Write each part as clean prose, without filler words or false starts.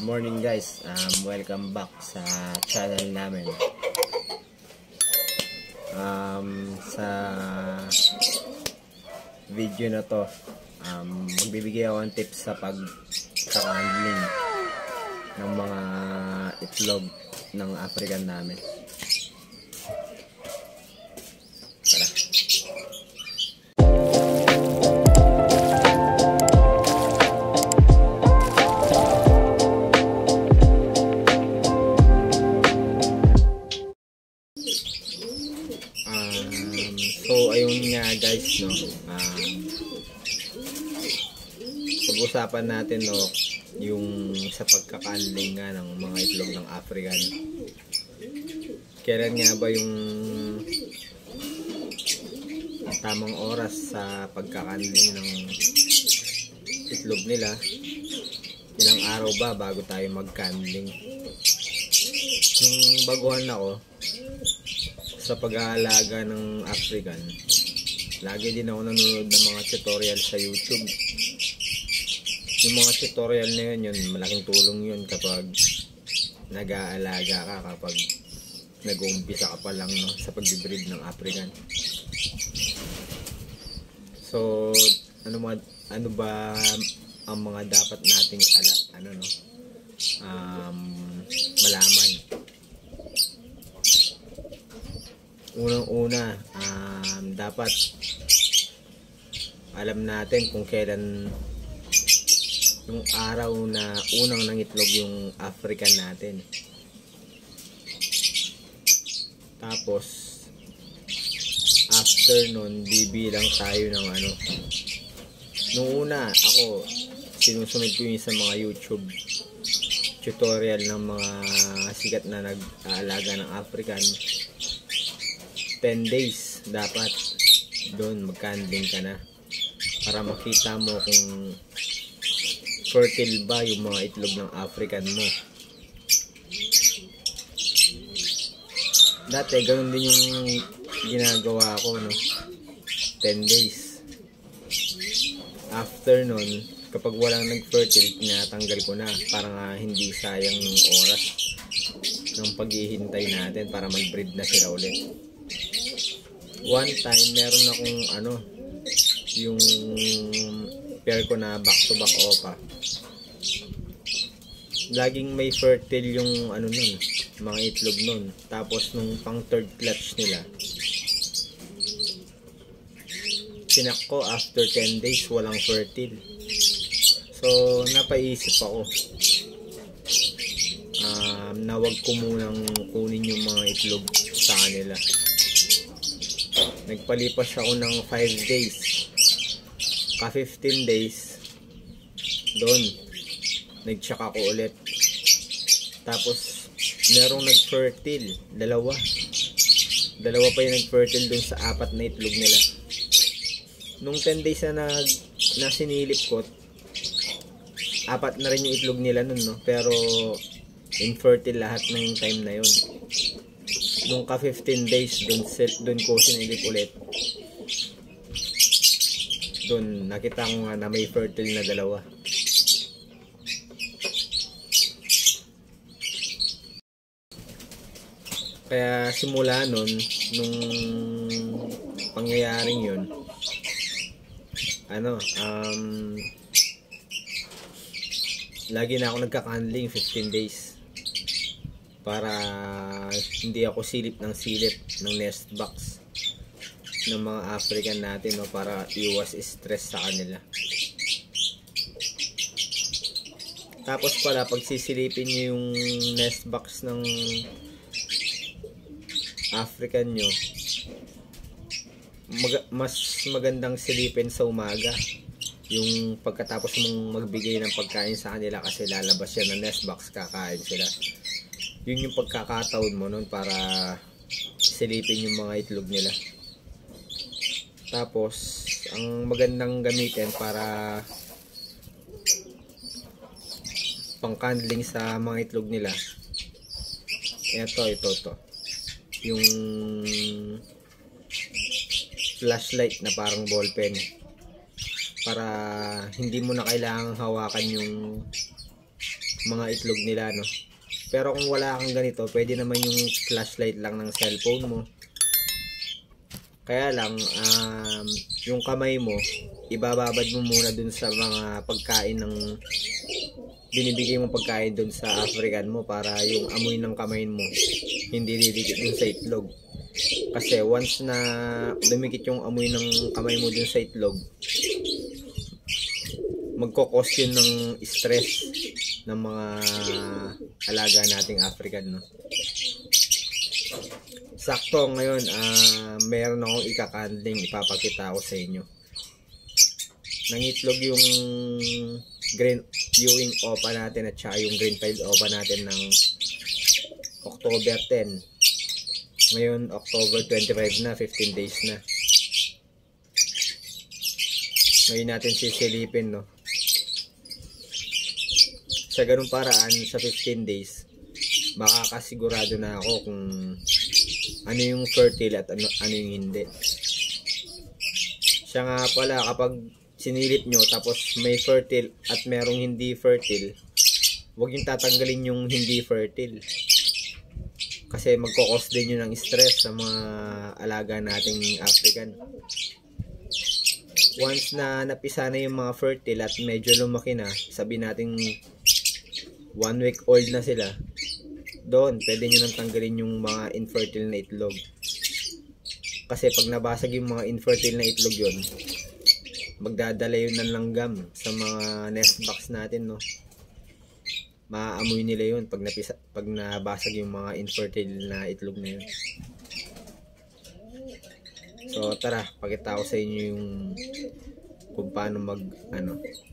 Good morning guys, welcome back sa channel namin. Sa video na to, magbibigay ako ng tips sa pagkaka-handling ng mga itlog ng African namin. Tara. So ayun nga guys, no, pag-usapan natin, no, yung sa pagkaka-handling nga ng mga itlog ng African. Kailan nga ba yung tamang oras sa pagkaka-handling ng itlog nila? Ilang araw ba bago tayo mag-handling? Nung baguhan ako sa pag-aalaga ng African, lagi din ako nanonood ng mga tutorial sa YouTube. Yung mga tutorial na yun, malaking tulong yun kapag nag-aalaga ka, kapag nag-uumpisa ka pa lang, no, sa pag-breed ng African. So, ano ba ang mga dapat nating malaman? Unang-una, dapat alam natin kung kailan yung araw na unang nangitlog yung African natin. Tapos after nun, bibilang tayo ng nung una, ako sinusunod ko yun sa mga YouTube tutorial ng mga sikat na nag-aalaga ng African. 10 days dapat doon mag-handling ka na para makita mo kung fertile ba yung mga itlog ng African mo. Dati ganoon din yung ginagawa ko, no? 10 days. After nun, kapag walang nag-fertile, tinatanggal ko na para nga hindi sayang yung oras ng paghihintay natin para mag-breed na sila ulit. One time, meron akong yung pair ko na back-to-back opa. Laging may fertile yung mga itlog nun. Tapos nung pang third clutch nila, sinak ko after 10 days walang fertile. So napaisip ako na wag ko munang kunin yung mga itlog sa kanila. Nagpalipas ako ng 5 days. Ka 15 days, doon nag-check ako ulit. Tapos merong nag-fertile, dalawa pa yung nag-fertile doon sa 4 na itlog nila. Nung 10 days na sinilip ko, 4 na rin yung itlog nila nun, no? Pero infertile lahat ng time na yun. Nung ka 15 days, doon ko sinilip ulit. Doon nakita ko nga na may fertile na dalawa. Kaya simula nun, nung pangyayaring yun, lagi na ako nagka-handling 15 days para hindi ako silip ng nest box ng mga African natin, no, para iwas stress sa kanila. Tapos pala, pag sisilipin nyo yung nest box ng African nyo, mas magandang silipin sa umaga, yung pagkatapos mong magbigay ng pagkain sa kanila, kasi lalabas yan ng nest box, kakain sila. Yun yung pagkakataon mo nun para silipin yung mga itlog nila. Tapos ang magandang gamitin para pang-handling sa mga itlog nila, ito yung flashlight na parang ballpen, para hindi mo na kailangang hawakan yung mga itlog nila, no. Pero kung wala kang ganito, pwede naman yung flashlight lang ng cellphone mo. Kaya lang, yung kamay mo, ibababad mo muna dun sa mga pagkain ng binibigay mong pagkain dun sa African mo, para yung amoy ng kamay mo hindi didikit dun sa itlog. Kasi once na dumikit yung amoy ng kamay mo dun sa itlog, magkokos yun ng stress ng mga alaga nating African, no. Sakto ngayon, meron akong ikakandling ipapakita ko sa inyo. Nangitlog yung green viewing opa natin at saka yung green piled opa natin ng October 10. Ngayon October 25 na, 15 days na. Ngayon natin sisilipin, no. Sa ganung paraan, sa 15 days makakasigurado na ako kung ano yung fertile at ano yung hindi. Siya nga pala, kapag sinilip nyo tapos may fertile at merong hindi fertile, huwag yung tatanggalin yung hindi fertile, kasi magkakos din yun ng stress sa mga alaga nating African. Once na napisa na yung mga fertile at medyo lumaki na, sabi natin 1 week old na sila, doon pwede nyo nang tanggalin yung mga infertile na itlog. Kasi pag nabasag yung mga infertile na itlog yun, magdadala yun ng langgam sa mga nest box natin, no. Maaamoy nila yun pag nabasag yung mga infertile na itlog na yun. So tara, pakita ko sa inyo yung kung paano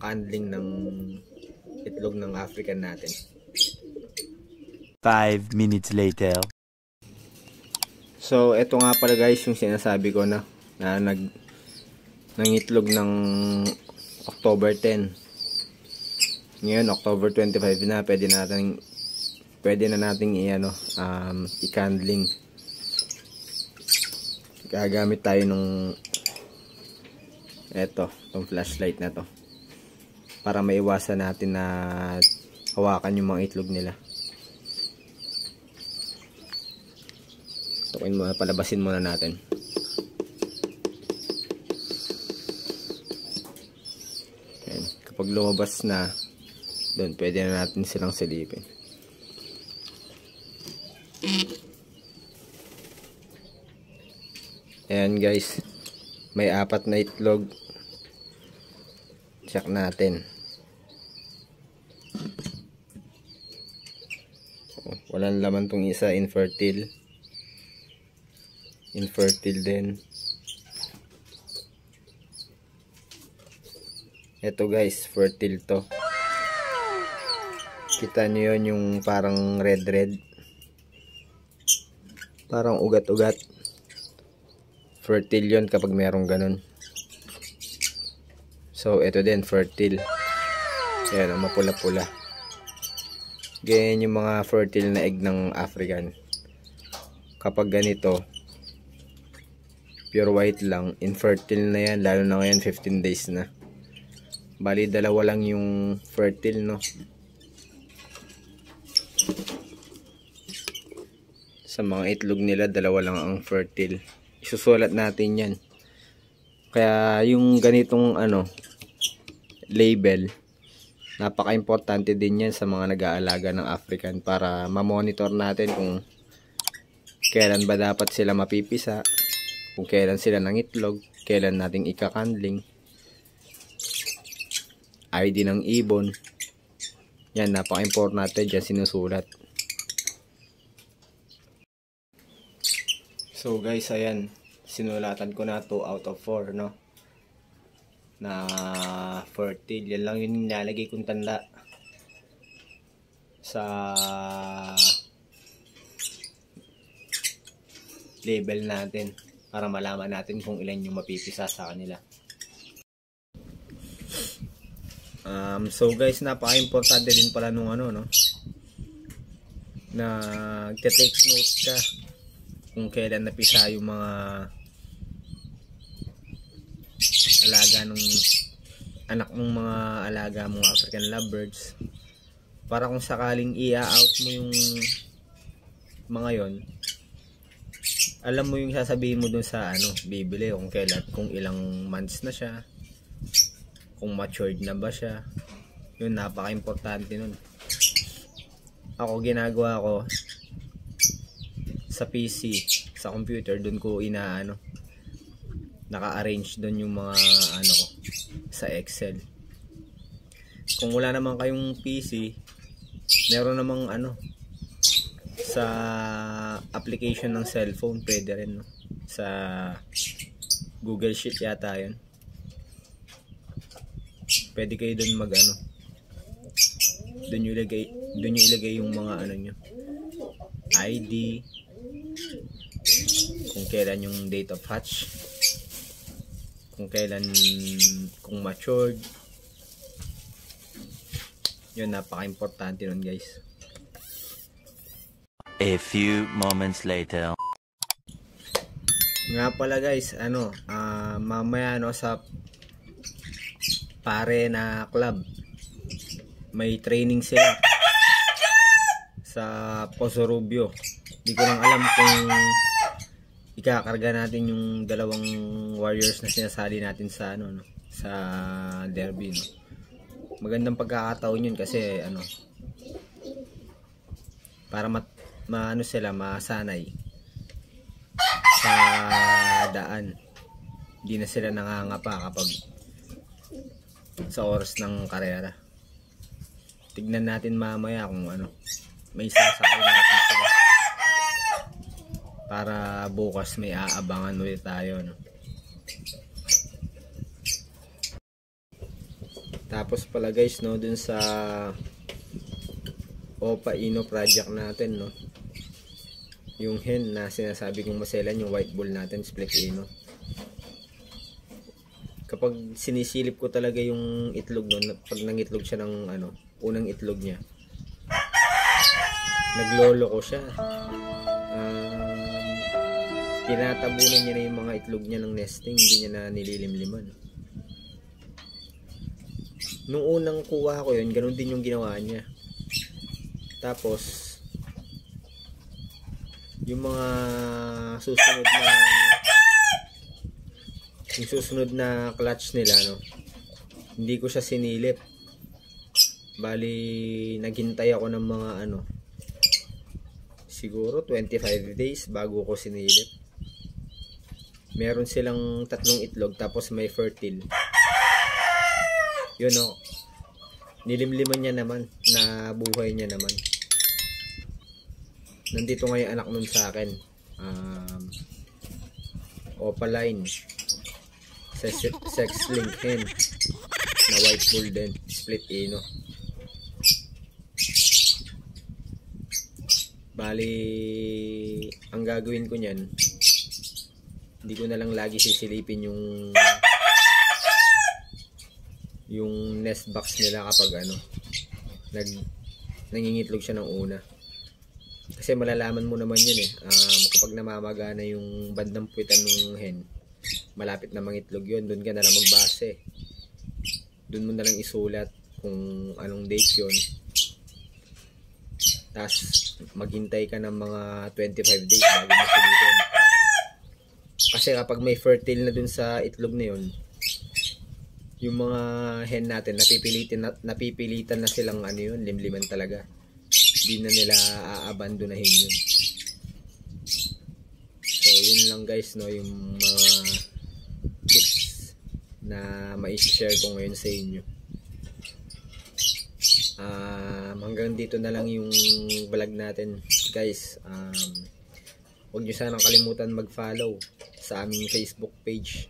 handling ng itlog ng African natin. 5 minutes later. So eto nga pala guys yung sinasabi ko na nangitlog ng October 10. Ngayon October 25 na, pwede na nating i-candling. Gagamit tayo nung tong flashlight na to para maiwasan natin na hawakan yung mga itlog nila. So palabasin muna natin. Ayan. Kapag lumabas na, doon pwede na natin silang silipin. Ayan guys, may 4 na itlog. Check natin. Walang laman tong isa, infertile din. Ito guys, fertile to. Kita nyo yun, yung parang red, parang ugat-ugat. Fertile yun kapag merong ganun. So ito din fertile. Ayan, mapula-pula. Ganyan yung mga fertile na egg ng African. Kapag ganito, pure white lang, infertile na yan, lalo na ngayon 15 days na. Bali dalawa lang yung fertile, no. Sa mga itlog nila, dalawa lang ang fertile. Isusulat natin yan. Kaya yung ganitong label, napaka-importante din yan sa mga nag-aalaga ng African, para ma-monitor natin kung kailan ba dapat sila mapipisa, kung kailan sila nangitlog, kailan nating ikakandling, ID ng ibon. Yan, napaka-importante dyan sinusulat. So guys, ayan, sinulatan ko na 2 out of 4, no, na fertile. Yan lang yung nilalagay kong tanda sa label natin para malaman natin kung ilan yung mapipisa sa kanila. So guys, napaka-importante din pala nung no, na take note ka kung kailan napisa yung mga alaga nung anak mong mga alaga mong African lovebirds, para kung sakaling i-out mo yung mga yon, alam mo yung sasabihin mo dun sa bibili, kung kailan, kung ilang months na siya, kung matured na ba siya. Yun, napaka-importante nun. Ako, ginagawa ko sa PC, sa computer, dun ko naka-arrange dun yung mga ko sa Excel. Kung wala naman kayong PC, meron namang sa application ng cellphone, pwede rin, no? Sa Google Sheet yata yun. Pwede kayo dun dun yung ilagay yung mga nyo, ID, kung kailan yung date of hatch, kung matured. Yun, napaka-importante nun, guys. A few moments later. Nga pala, guys, mamaya sa pare na club, may training sila sa Poso Rubio. Hindi ko lang alam kung ikakarga natin yung dalawang warriors na sinasali natin sa sa derby, no? Magandang pagkakataon yun kasi para sila masanay sa daan. Hindi na sila nangangapa kapag sa oras ng karera. Tignan natin mamaya kung may sasakay natin sila para bukas may aabangan ulit tayo, no? Tapos pala, guys, no, dun sa Opa Ino project natin, no, yung hen na sinasabi kong maselan, yung white bull natin, split Ino, kapag sinisilip ko talaga yung itlog, no, pag nangitlog siya ng unang itlog niya, naglolo ko siya. Tinatabunan niya na yung mga itlog niya ng nesting, hindi niya na nililimliman. Nung unang kuha ko yun, ganun din yung ginawa niya. Tapos yung mga susunod na clutch nila, no, hindi ko siya sinilip. Bali, naghintay ako ng mga siguro 25 days bago ko sinilip. Meron silang 3 itlog, tapos may fertile. Yun, no, nilimliman niya naman, nabuhay niya naman. Nandito nga yung anak nun sa akin, Opaline, sex link hen na white bull din, split Ino. Bali, ang gagawin ko niyan, hindi ko na lang lagi sisilipin yung nest box nila kapag nangingitlog siya ng una. Kasi malalaman mo naman yun kapag namamaga na yung bandang puwitan ng hen, malapit na mangitlog yun, doon ka na lang magbase. Doon mo na lang isulat kung anong date yun. Tapos maghintay ka ng mga 25 days bago mo sulitin. Kasi kapag may fertile na dun sa itlog na yun, yung mga hen natin napipilitan na silang limliman talaga. Hindi na nila aabandonahin yun. So yun lang, guys, no, yung mga tips na mai-share ko ngayon sa inyo. Hanggang dito na lang yung vlog natin, guys. Huwag nyo sanang kalimutan mag-follow sa aming Facebook page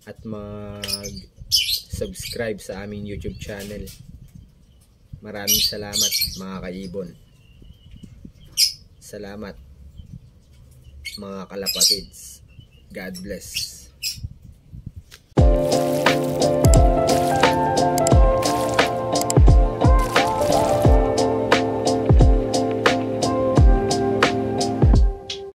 at mag-subscribe sa aming YouTube channel. Maraming salamat, mga kaibon. Salamat, mga kalapatids. God bless.